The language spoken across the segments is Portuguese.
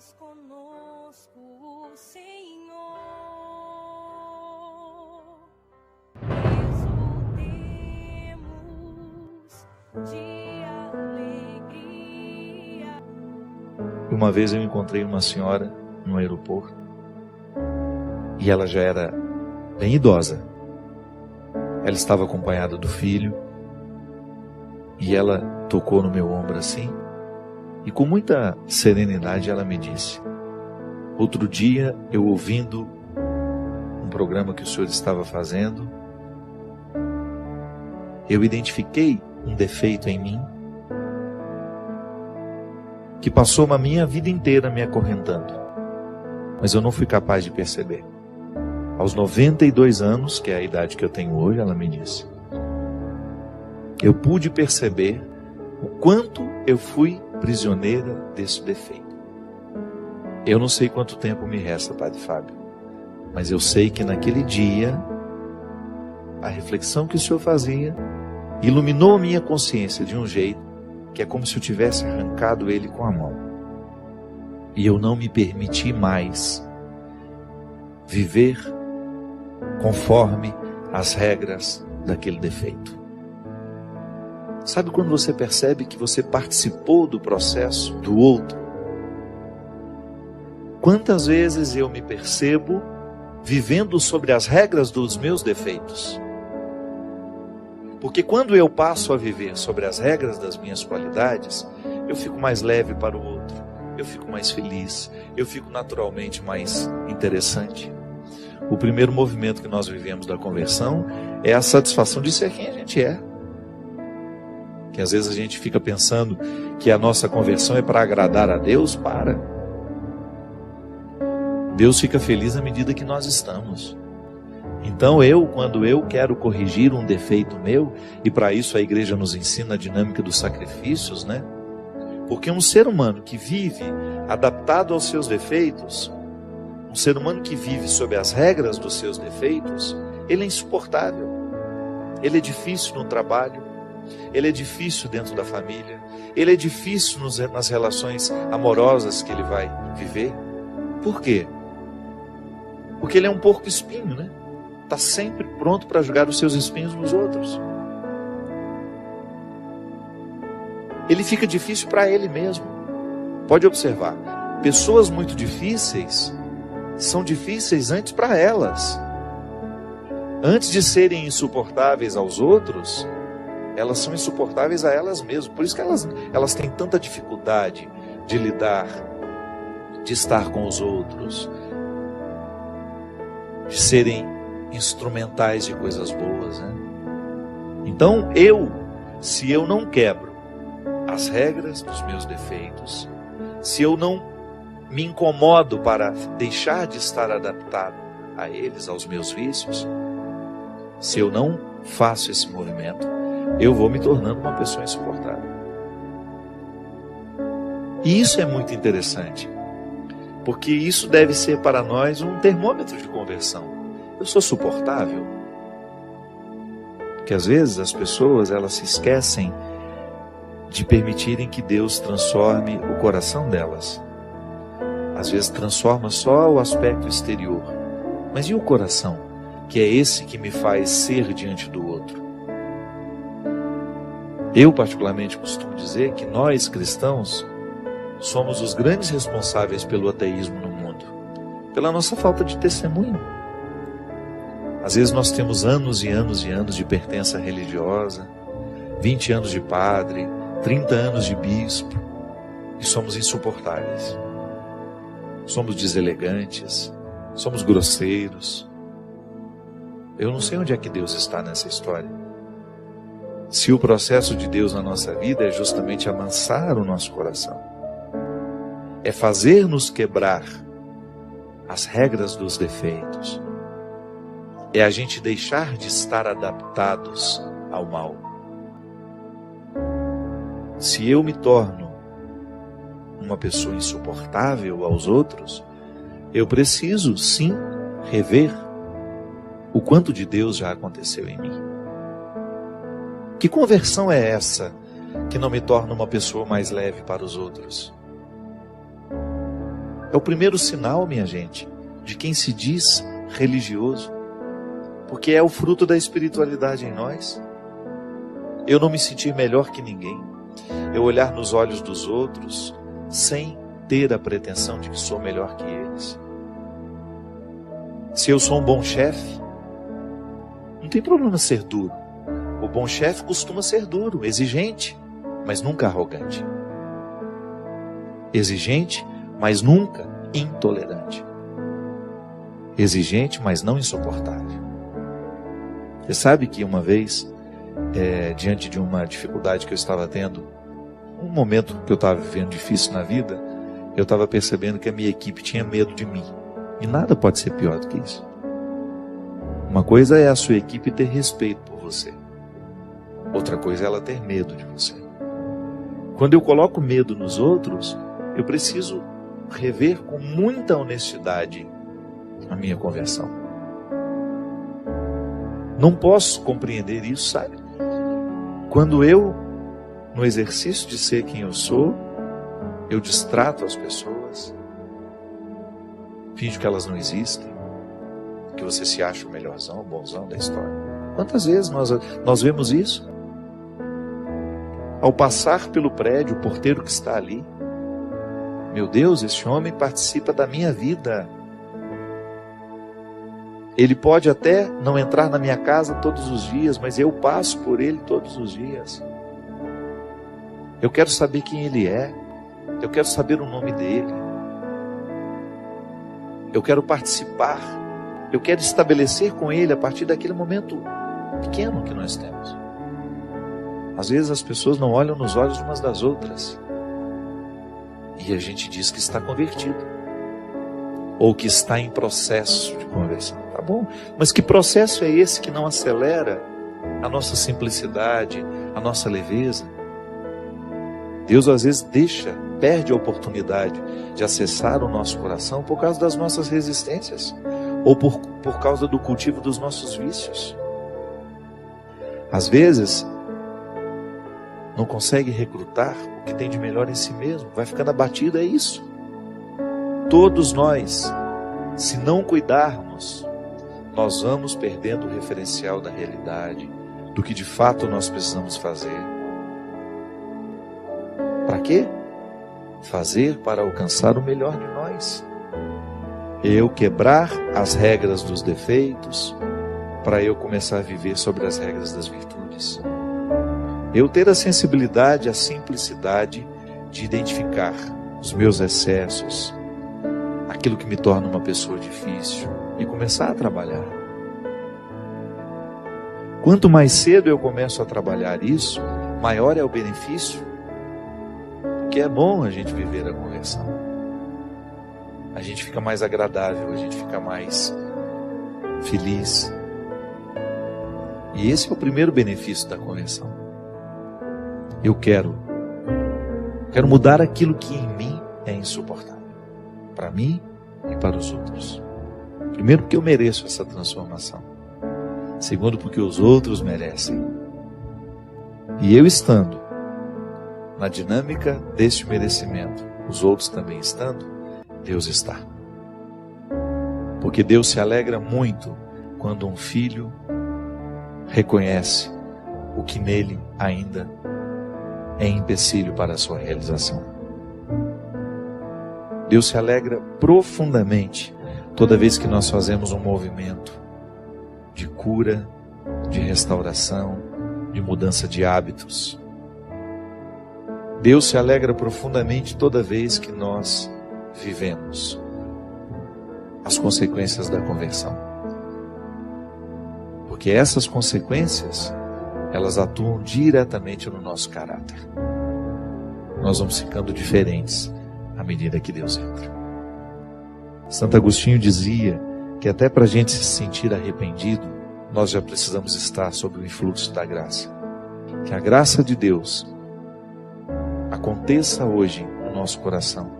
és conosco, Senhor. Exultemos de alegria. Uma vez eu encontrei uma senhora no aeroporto e ela já era bem idosa. Ela estava acompanhada do filho e ela tocou no meu ombro assim e com muita serenidade ela me disse: outro dia eu ouvindo um programa que o senhor estava fazendo, eu identifiquei um defeito em mim que passou uma minha vida inteira me acorrentando, mas eu não fui capaz de perceber. Aos 92 anos, que é a idade que eu tenho hoje, ela me disse, eu pude perceber o quanto eu fui prisioneira desse defeito. Eu não sei quanto tempo me resta, Padre Fábio, mas eu sei que naquele dia, a reflexão que o senhor fazia iluminou a minha consciência de um jeito que é como se eu tivesse arrancado ele com a mão. E eu não me permiti mais viver conforme as regras daquele defeito. Sabe quando você percebe que você participou do processo do outro? Quantas vezes eu me percebo vivendo sobre as regras dos meus defeitos? Porque quando eu passo a viver sobre as regras das minhas qualidades, eu fico mais leve para o outro, eu fico mais feliz, eu fico naturalmente mais interessante. O primeiro movimento que nós vivemos da conversão é a satisfação de ser quem a gente é. Que às vezes a gente fica pensando que a nossa conversão é para agradar a Deus. Deus fica feliz à medida que nós estamos. Então quando eu quero corrigir um defeito meu, e para isso a igreja nos ensina a dinâmica dos sacrifícios, né? Porque um ser humano que vive adaptado aos seus defeitos, um ser humano que vive sob as regras dos seus defeitos, ele é insuportável. Ele é difícil no trabalho, ele é difícil dentro da família, ele é difícil nas relações amorosas que ele vai viver. Por quê? Porque ele é um porco-espinho, né? Está sempre pronto para jogar os seus espinhos nos outros. Ele fica difícil para ele mesmo. Pode observar, pessoas muito difíceis são difíceis antes para elas. Antes de serem insuportáveis aos outros, elas são insuportáveis a elas mesmas. Por isso que elas têm tanta dificuldade de lidar, de estar com os outros, de serem instrumentais de coisas boas, né? Então se eu não quebro as regras dos meus defeitos, se eu não me incomodo para deixar de estar adaptado a eles, aos meus vícios, se eu não faço esse movimento, eu vou me tornando uma pessoa insuportável. E isso é muito interessante, porque isso deve ser para nós um termômetro de conversão. Eu sou suportável? Porque às vezes as pessoas, elas se esquecem de permitirem que Deus transforme o coração delas. Às vezes transforma só o aspecto exterior. Mas e o coração? Que é esse que me faz ser diante do outro. Eu particularmente costumo dizer que nós cristãos somos os grandes responsáveis pelo ateísmo no mundo. Pela nossa falta de testemunho. Às vezes nós temos anos e anos e anos de pertença religiosa, 20 anos de padre, 30 anos de bispo, e somos insuportáveis. Somos deselegantes, somos grosseiros. Eu não sei onde é que Deus está nessa história. Se o processo de Deus na nossa vida é justamente amansar o nosso coração, é fazer-nos quebrar as regras dos defeitos, é a gente deixar de estar adaptados ao mal. Se eu me torno uma pessoa insuportável aos outros, eu preciso sim rever o quanto de Deus já aconteceu em mim. Que conversão é essa que não me torna uma pessoa mais leve para os outros? É o primeiro sinal, minha gente, de quem se diz religioso, porque é o fruto da espiritualidade em nós. Eu não me sentir melhor que ninguém, eu olhar nos olhos dos outros sem ter a pretensão de que sou melhor que eles. Se eu sou um bom chefe, não tem problema ser duro. O bom chefe costuma ser duro, exigente, mas nunca arrogante. Exigente, mas nunca intolerante. Exigente, mas não insuportável. Você sabe que uma vez, diante de uma dificuldade que eu estava tendo, um momento que eu estava vivendo difícil na vida, eu estava percebendo que a minha equipe tinha medo de mim. E nada pode ser pior do que isso. Uma coisa é a sua equipe ter respeito por você. Outra coisa é ela ter medo de você. Quando eu coloco medo nos outros, eu preciso rever com muita honestidade a minha conversão. Não posso compreender isso, sabe? Quando eu, no exercício de ser quem eu sou, eu distrato as pessoas, finjo que elas não existem, que você se acha o melhorzão, o bonzão da história. Quantas vezes nós vemos isso? Ao passar pelo prédio, o porteiro que está ali, meu Deus, esse homem participa da minha vida. Ele pode até não entrar na minha casa todos os dias, mas eu passo por ele todos os dias. Eu quero saber quem ele é. Eu quero saber o nome dele. Eu quero participar. Eu quero estabelecer com ele a partir daquele momento pequeno que nós temos. Às vezes as pessoas não olham nos olhos umas das outras. E a gente diz que está convertido. Ou que está em processo de conversão. Tá bom, mas que processo é esse que não acelera a nossa simplicidade, a nossa leveza? Deus às vezes perde a oportunidade de acessar o nosso coração por causa das nossas resistências. Ou por causa do cultivo dos nossos vícios. Às vezes não consegue recrutar o que tem de melhor em si mesmo, vai ficando abatido, é isso. Todos nós, se não cuidarmos, nós vamos perdendo o referencial da realidade, do que de fato nós precisamos fazer. Para quê? Fazer para alcançar o melhor de nós. Eu quebrar as regras dos defeitos, para eu começar a viver sobre as regras das virtudes. Eu ter a sensibilidade, a simplicidade de identificar os meus excessos, aquilo que me torna uma pessoa difícil, e começar a trabalhar. Quanto mais cedo eu começo a trabalhar isso, maior é o benefício, porque é bom a gente viver a conversão. A gente fica mais agradável, a gente fica mais feliz. E esse é o primeiro benefício da conversão. Eu quero mudar aquilo que em mim é insuportável, para mim e para os outros. Primeiro, porque eu mereço essa transformação. Segundo, porque os outros merecem. E eu estando na dinâmica deste merecimento, os outros também estando, Deus está. Porque Deus se alegra muito quando um filho reconhece o que nele ainda é empecilho para a sua realização. Deus se alegra profundamente toda vez que nós fazemos um movimento de cura, de restauração, de mudança de hábitos. Deus se alegra profundamente toda vez que nós vivemos as consequências da conversão. Porque essas consequências, elas atuam diretamente no nosso caráter. Nós vamos ficando diferentes à medida que Deus entra. Santo Agostinho dizia que até para a gente se sentir arrependido, nós já precisamos estar sob o influxo da graça. Que a graça de Deus aconteça hoje no nosso coração,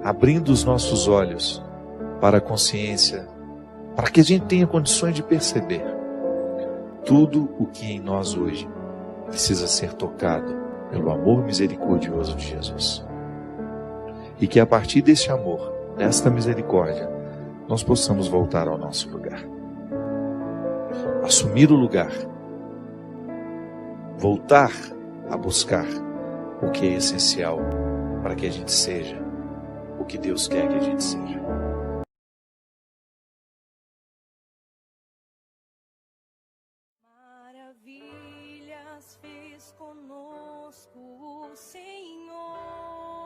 abrindo os nossos olhos para a consciência, para que a gente tenha condições de perceber tudo o que em nós hoje precisa ser tocado pelo amor misericordioso de Jesus. E que a partir desse amor desta misericórdia, nós possamos voltar ao nosso lugar. Assumir o lugar. Voltar a buscar o que é essencial para que a gente seja o que Deus quer que a gente seja. Maravilhas fez conosco o Senhor.